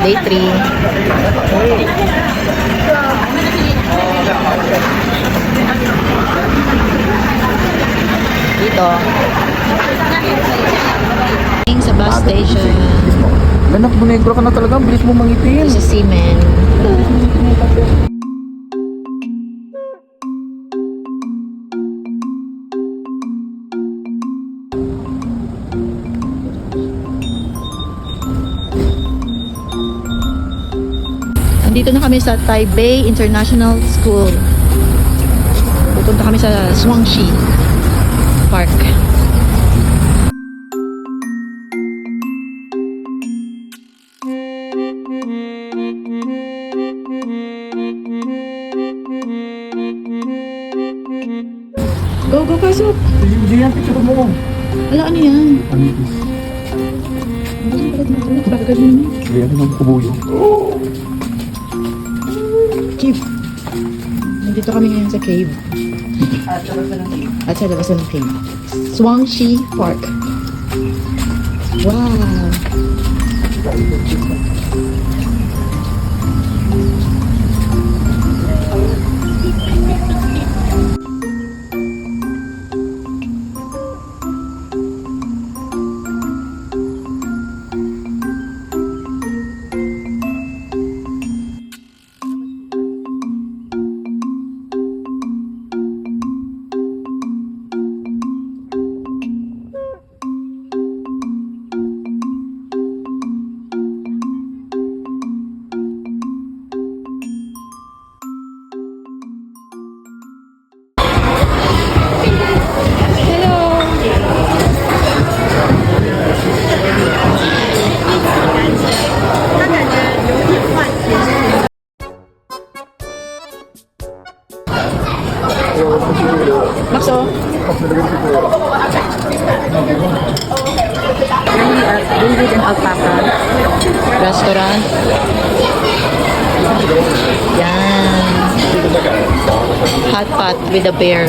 Day 3. Dito. Sa bus station. Anak, bunegro ka na talaga. Bilis mo mangitim. Sa Seaman. Andito na kami sa Taipei International School. Pupunta kami sa Swansea Park. Go, pasok! Hindi yan, picture mo. Wala, ano yan? Amitis. Bakit mo? Hindi yan ang kubuyo. Cave. Nandito kami ngayon sa cave. At sa labas ng cave. Swansea Park. Wow! Maxo? David and Alpaca Restaurant. Yan. Hot pot with a bear.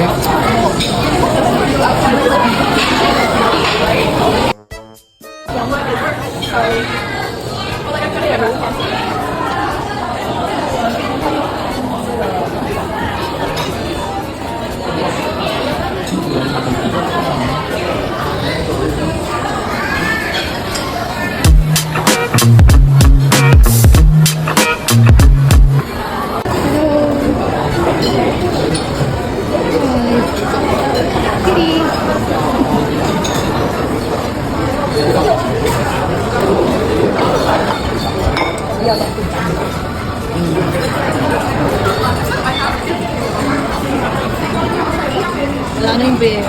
Wala na yung bear.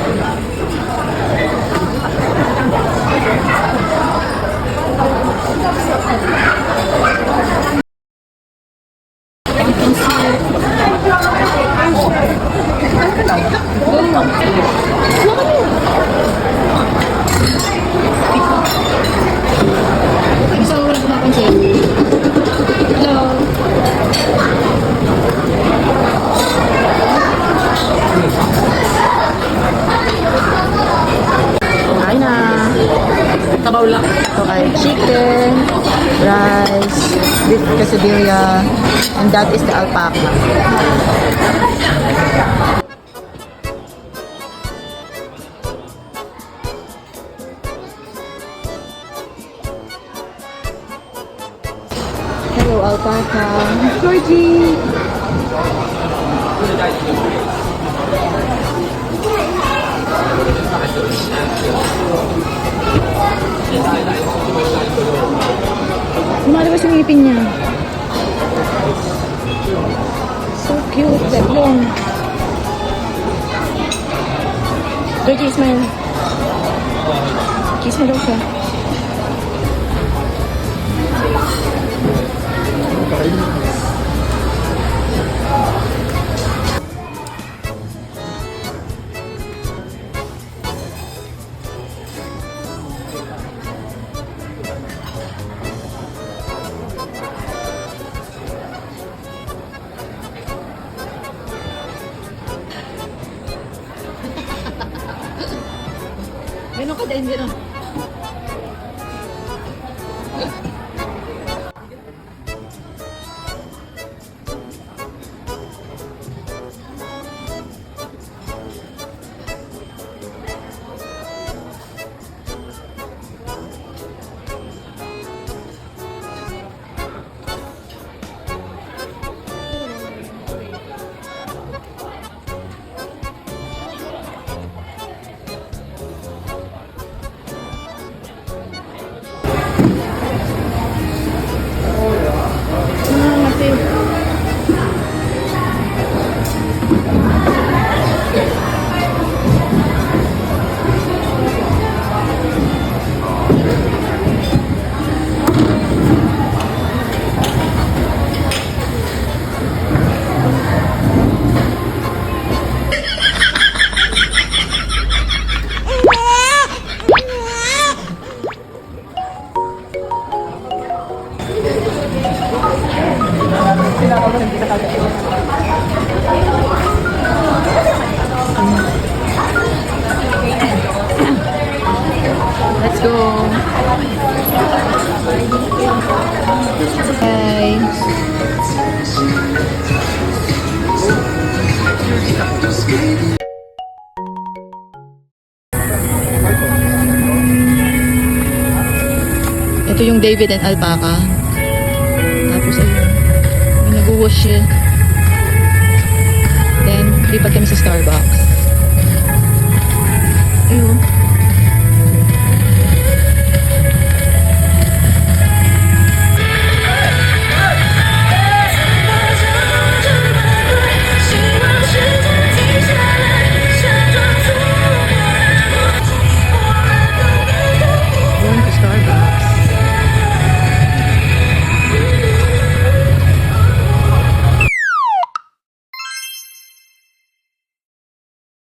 Tabaw lang. Ito ay chicken, rice, beef quesadilla, and that is the alpaca. Hello, alpaca. Georgie! Lumalabas yung ngipin niya. So cute. Tatlong. Georgie, smile. Kiss mo daw siya. Ganun ka din, ganun. Ito yung David and Alpaca. Tapos ayun, may nag-wash siya. Then, lipat kami sa Starbucks.